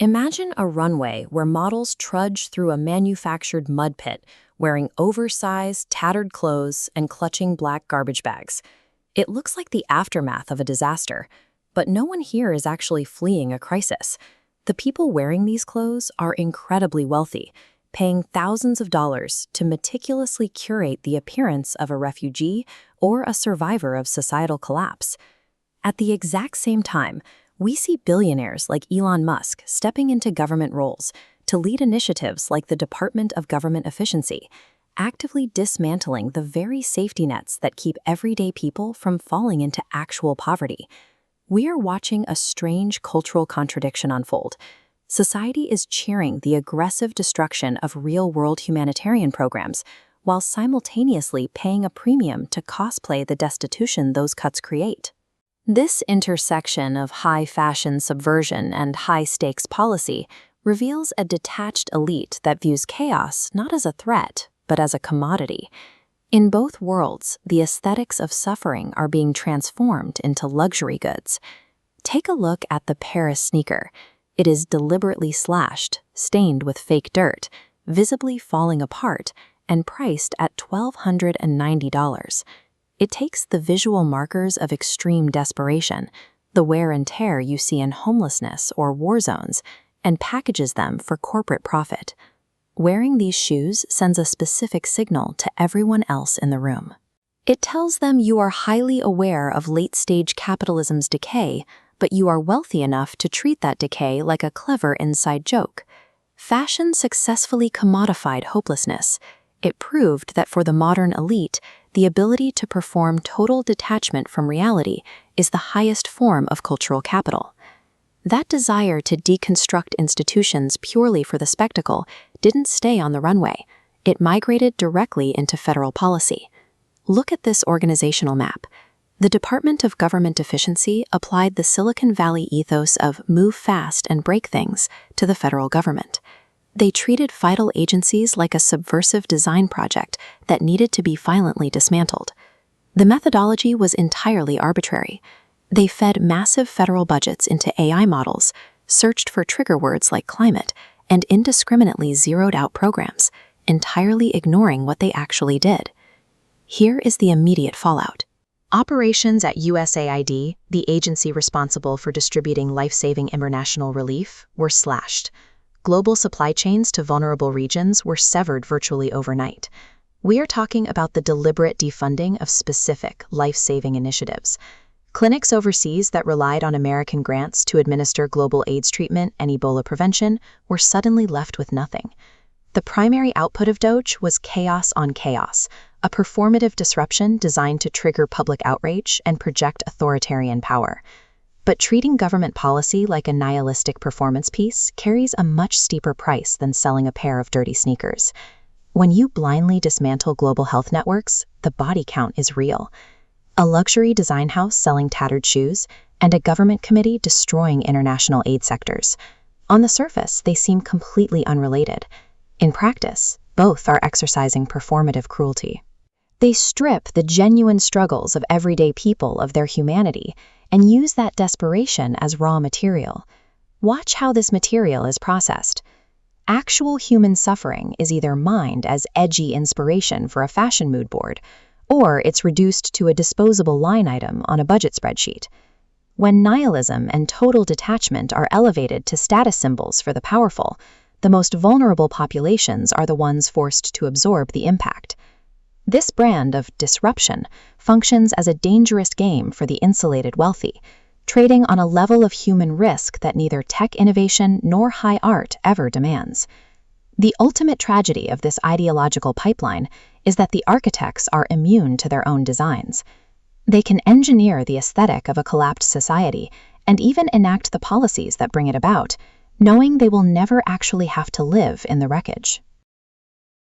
Imagine a runway where models trudge through a manufactured mud pit, wearing oversized, tattered clothes and clutching black garbage bags. It looks like the aftermath of a disaster, but no one here is actually fleeing a crisis. The people wearing these clothes are incredibly wealthy, paying thousands of dollars to meticulously curate the appearance of a refugee or a survivor of societal collapse. At the exact same time, we see billionaires like Elon Musk stepping into government roles to lead initiatives like the Department of Government Efficiency, actively dismantling the very safety nets that keep everyday people from falling into actual poverty. We are watching a strange cultural contradiction unfold. Society is cheering the aggressive destruction of real-world humanitarian programs, while simultaneously paying a premium to cosplay the destitution those cuts create. This intersection of high-fashion subversion and high-stakes policy reveals a detached elite that views chaos not as a threat, but as a commodity. In both worlds, the aesthetics of suffering are being transformed into luxury goods. Take a look at the Paris sneaker. It is deliberately slashed, stained with fake dirt, visibly falling apart, and priced at $1,290. It takes the visual markers of extreme desperation, the wear and tear you see in homelessness or war zones, and packages them for corporate profit. Wearing these shoes sends a specific signal to everyone else in the room. It tells them you are highly aware of late-stage capitalism's decay, but you are wealthy enough to treat that decay like a clever inside joke. Fashion successfully commodified hopelessness. It proved that for the modern elite, the ability to perform total detachment from reality is the highest form of cultural capital. That desire to deconstruct institutions purely for the spectacle didn't stay on the runway. It migrated directly into federal policy. Look at this organizational map. The Department of Government Efficiency applied the Silicon Valley ethos of move fast and break things to the federal government. They treated vital agencies like a subversive design project that needed to be violently dismantled. The methodology was entirely arbitrary. They fed massive federal budgets into AI models, searched for trigger words like climate, and indiscriminately zeroed out programs, entirely ignoring what they actually did. Here is the immediate fallout. Operations at USAID, the agency responsible for distributing life-saving international relief, were slashed. Global supply chains to vulnerable regions were severed virtually overnight. We are talking about the deliberate defunding of specific life-saving initiatives. Clinics overseas that relied on American grants to administer global AIDS treatment and Ebola prevention were suddenly left with nothing. The primary output of DOGE was chaos on chaos, a performative disruption designed to trigger public outrage and project authoritarian power. But treating government policy like a nihilistic performance piece carries a much steeper price than selling a pair of dirty sneakers. When you blindly dismantle global health networks, the body count is real. A luxury design house selling tattered shoes, and a government committee destroying international aid sectors. On the surface, they seem completely unrelated. In practice, both are exercising performative cruelty. They strip the genuine struggles of everyday people of their humanity and use that desperation as raw material. Watch how this material is processed. Actual human suffering is either mined as edgy inspiration for a fashion mood board, or it's reduced to a disposable line item on a budget spreadsheet. When nihilism and total detachment are elevated to status symbols for the powerful, the most vulnerable populations are the ones forced to absorb the impact. This brand of disruption functions as a dangerous game for the insulated wealthy, trading on a level of human risk that neither tech innovation nor high art ever demands. The ultimate tragedy of this ideological pipeline is that the architects are immune to their own designs. They can engineer the aesthetic of a collapsed society and even enact the policies that bring it about, knowing they will never actually have to live in the wreckage.